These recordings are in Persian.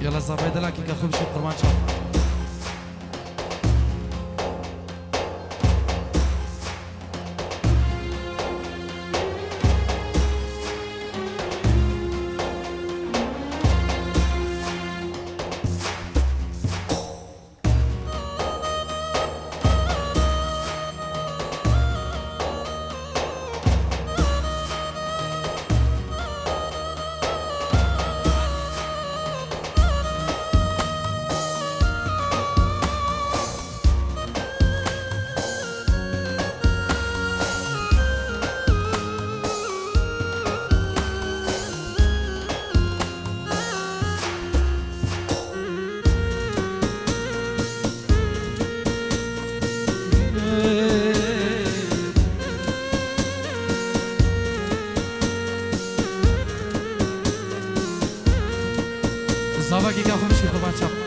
يلا زابي دلاكي كخوب شي قربان شاف زابا كي كخوب شي قربان شاف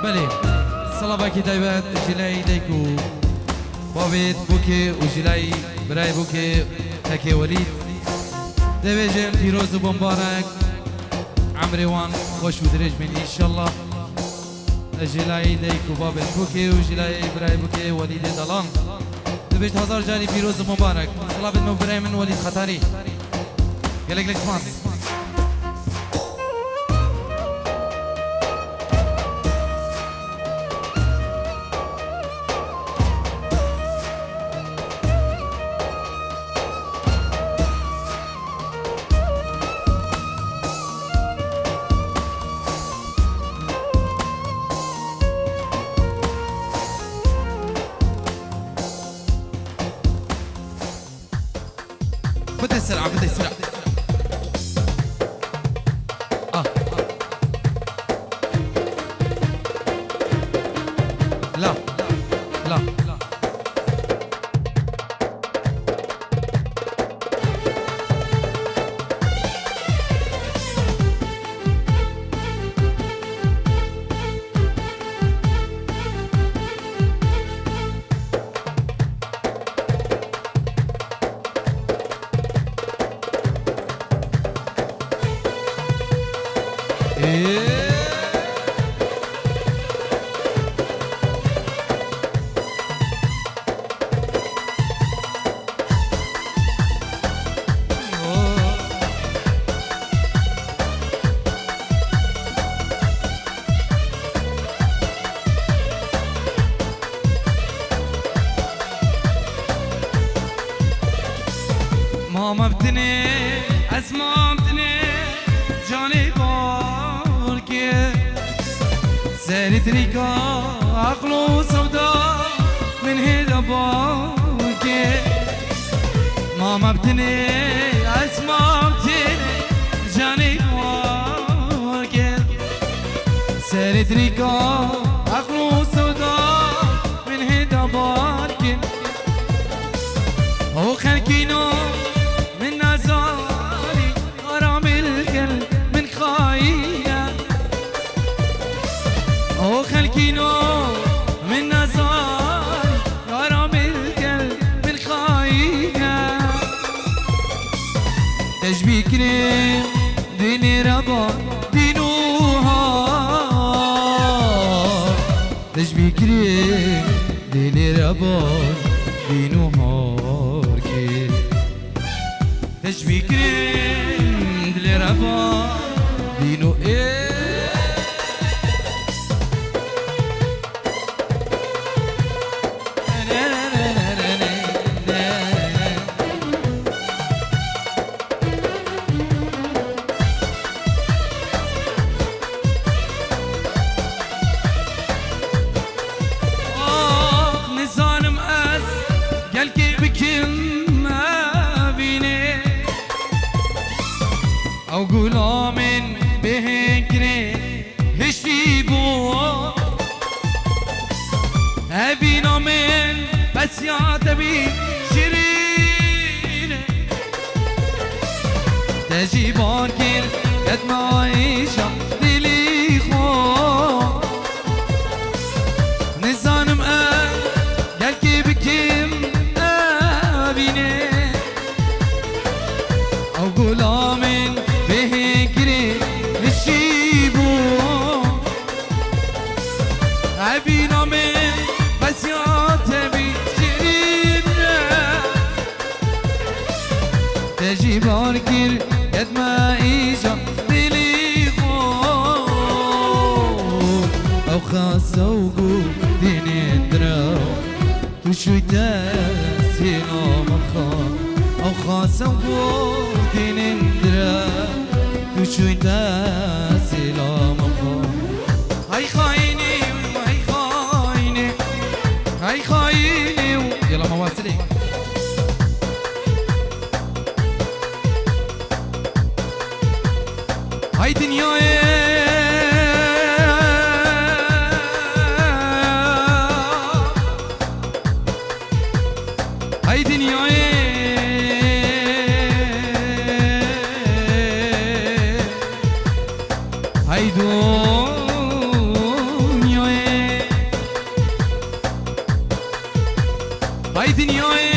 بله صلابا کی دایبت جلای دیکو بابید بوکی و جلای برای بوکی تکی ولید دبیجن پیروز و بمبارک عمري وان خوش و درج من انشالله جلای دیکو باب بوکی و جلای ابراهیم بوکی ولید دلان دبیجت هزار جاری پیروز و مبارک صلابت مبراهیم من ولید خطاری گلک لک سماس بدي السرعة بدي السرعة لا لا ماما بتني اسمع بتني جاني باركي سارت ريكا عقلو سودا من هيدا باركي ماما بتني اسمع بتني جاني باركي سارت ريكا عقلو سودا من هيدا باركي هو خلكينو من خاينة أو خلكينو من نزار غرام القلب من خاينة تشبيكني ديني ربا دينوها تشبيكني ديني ربا دينوها تشبيكني ربا دينو نزان مقاس قال كي بكم ما بيني او غلامن بهنكري هشيبو ابينا من بس يا تبي شيرين تجيبان كير قد ما عيشة دلي خو نزانم قال كي بكم ابيني او غلامن بهنكري هشيبو ابينا من بس يا تبي شيرين تجيبان كير قد ما ايجا دلي خو او خاصة وقود ديني درا وشو تاسينا مخان او خاصة وقود ديني درا وشو تاسينا مخان هاي خايني وهاي خايني هاي خايني يلا مواصلين هاي دنياي هاي دنياي هاي دنياي هاي دنياي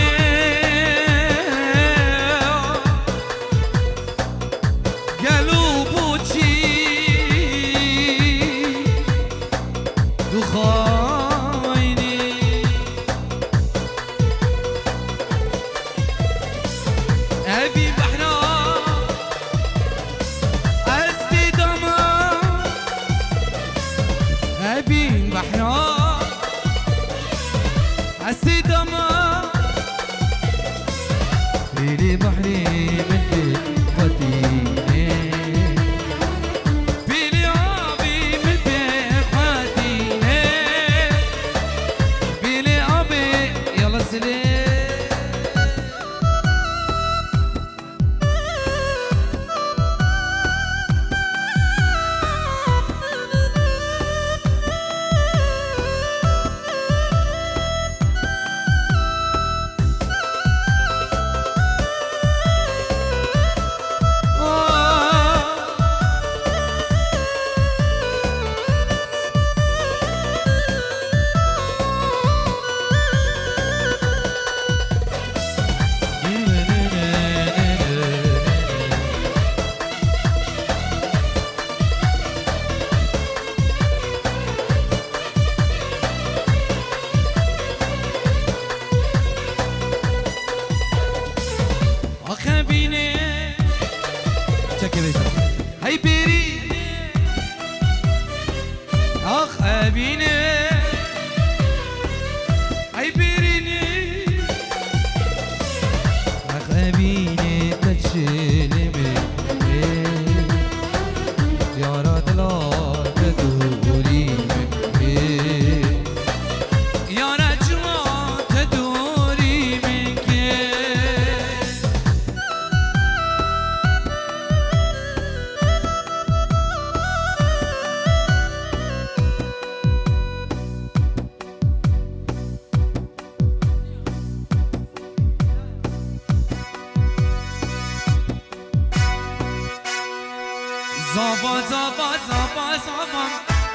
زابا زابا زابا زابا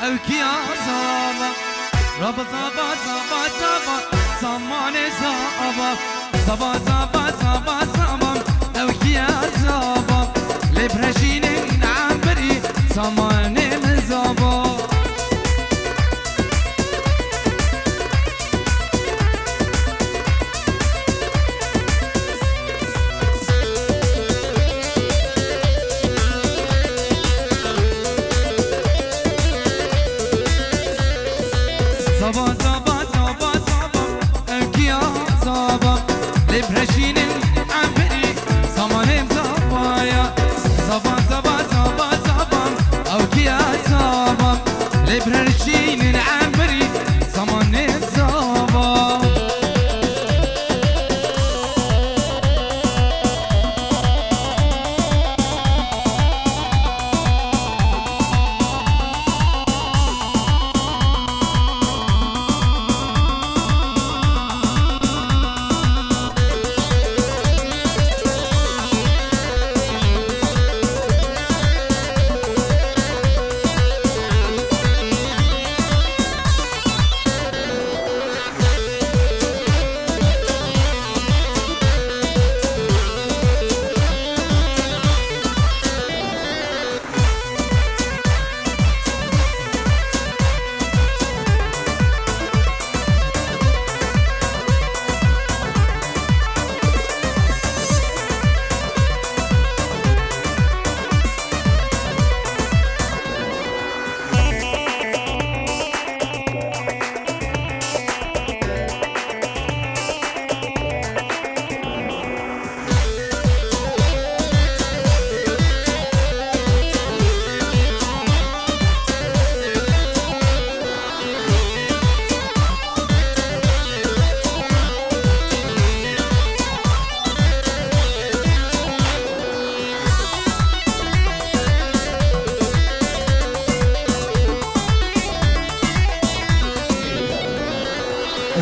او کیا زابا رب زابا زابا زابا زمان زابا زابا زابا زابا زابا او کیا زابا لبرشین عمری زمان زابا زابا زابا زابا زابا انكيا زابا لبرشين عمري زمان زابايا زابا زابا زابا زابا اوكيا زابا لبرشين عمري زمان زابا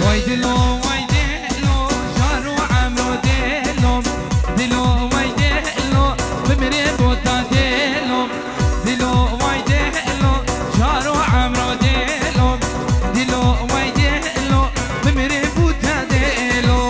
واي دلو واي دلو جارو عمرو دلو دلو واي دلو بمري بوتا دلو دلو واي دلو جارو عمرو دلو دلو واي دلو بمري بوتا دلو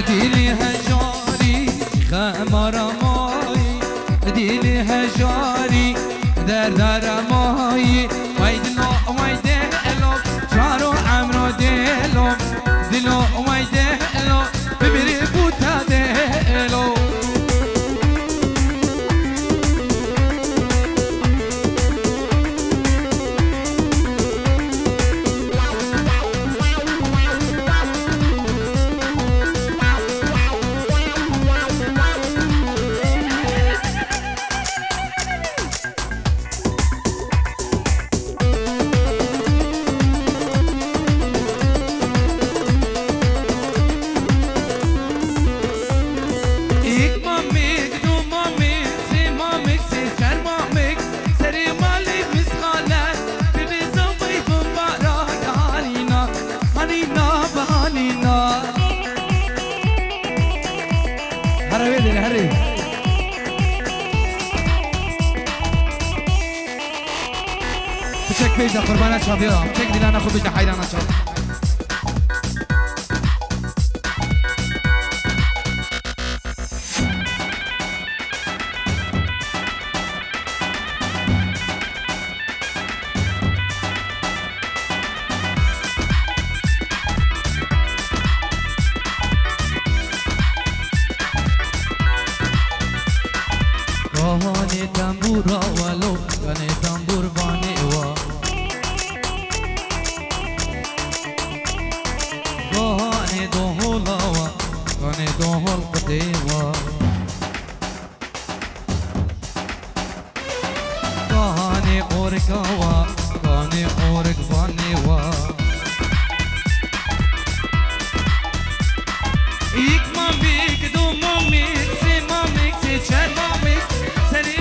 ديلي هجاري خمر ماي ديلي هجاري در ماي ويدلو ويدلو جارو عمرو دلو دلو ويدلو بمري بوتا دلو هري بشك بيجا قربانات شابيرا بشك ديلانا خو بيجا حيرانا شاب Kane tambura walo, kane tambur bane wa. Kane dohola wa, kane dohol kate wa. Kane orka wa, kane ork bane wa. Ik mamik, do mamik, se char mamik, seri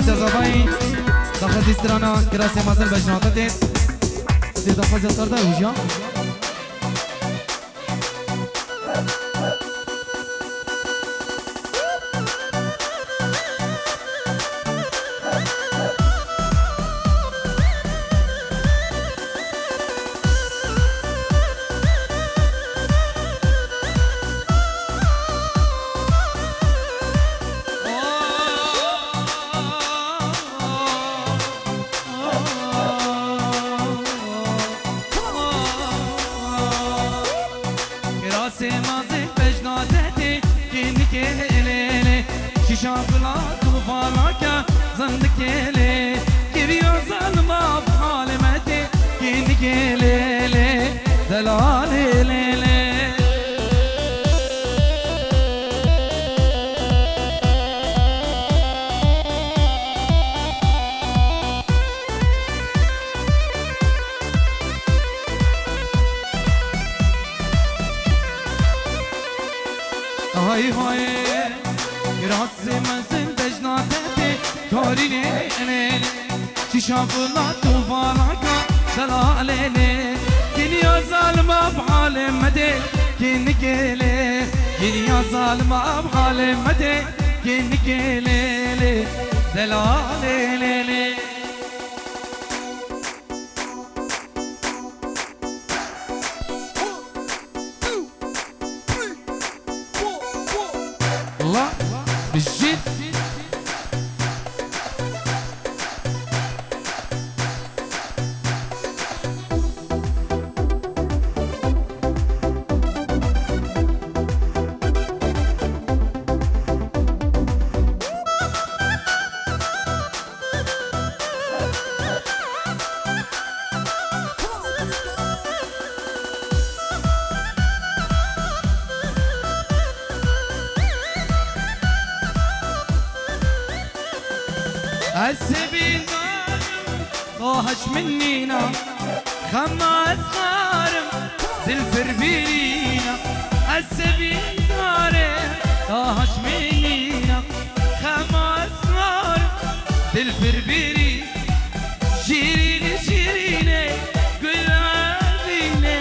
تزابایی داخل استرانا کراسی مازل بجناتا دید دید داخل زیادار دار وجیا هاي هاي راسي مزن بجناتي كاريني انا شافنا توفانا دلالي كنيا ظالمة بحال مدي كنكيلي كنيا ظالمة بحال مدي كنكيلي دلالي الله بالجد السبيل طاهش منينا خماس خارم زلفربينا السبيل طاهش منينا خماس خارم زلفربينا شيريني شيريني قلبيني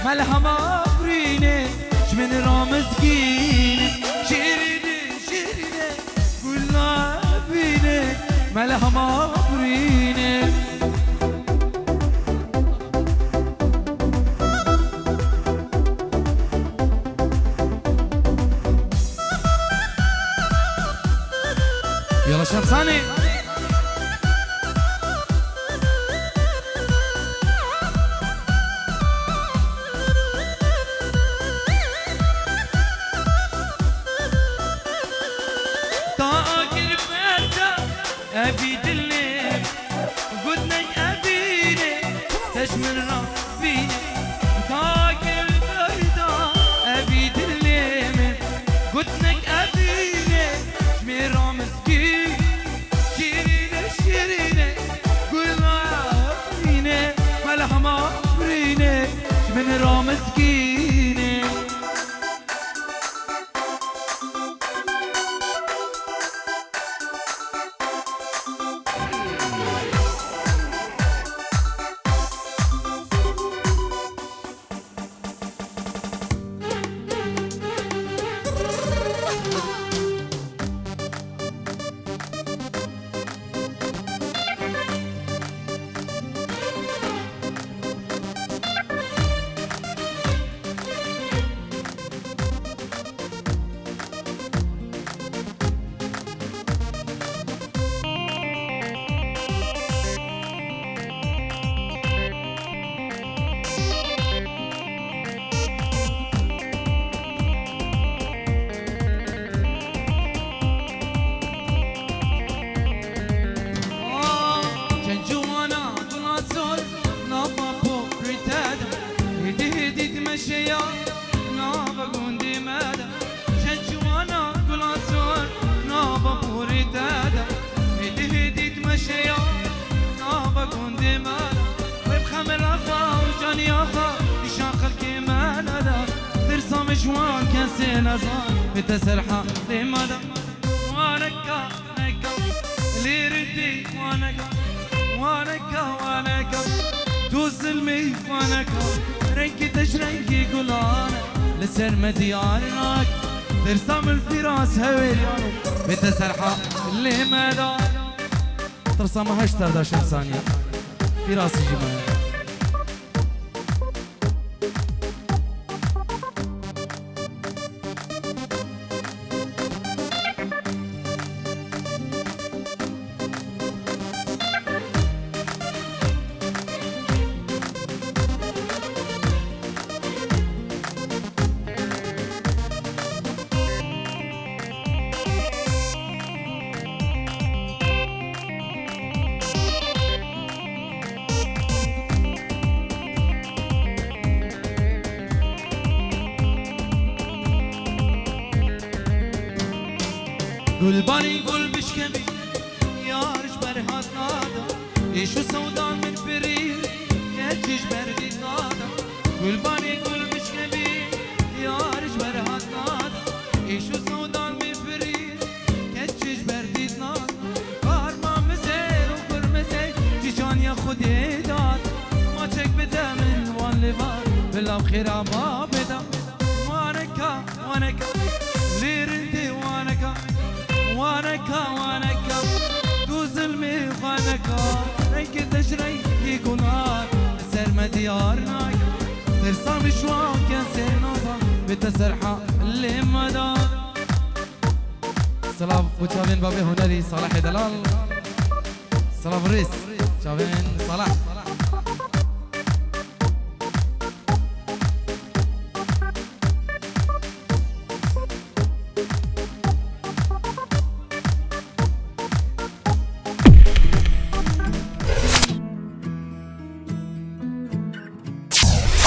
ملحمة بريني شمن رامز جيني شيريني شيريني قلبيني ملحمة بريني يلا شمساني أبي دلني قدني أبيني تشمل ربيني تاكل بردا أبي دلني قدني أبيني شمير مسكين شيريني شيريني قلنا أبيني ملحمة بريني شمير مسكيني جوان كاسين أزان بتسرحة لماذا واركا نكا اللي ردي وانك تو ظلمي وانك رنكي تشرنكي قلانا لسر مديارناك ترسم الفراس هويريانو بتسرحة اللي مدى ترسمها 18 ثانية فراس جمال قول باني قول بشكمي يا رجبر هات نادا ايشو سودان من فرير كتش بردي نادا قول باني قول بشكمي يا رجبر هات نادا ايشو سودان من فرير كتش بردي نادا كارما مزير وكر مزير جيشان يا خودي داد ما تشك بدا من وان لبار بالله بخير ما بدا وانكا ليرندي وانكا تو ظلمي وانكا رنك تشري يكون هار سر مديارنا ترسم شوان كان سر نظام بتسرحة اللي مدى سلام وشافين بابي هنري صلاح دلال سلام ريس شافين صلاح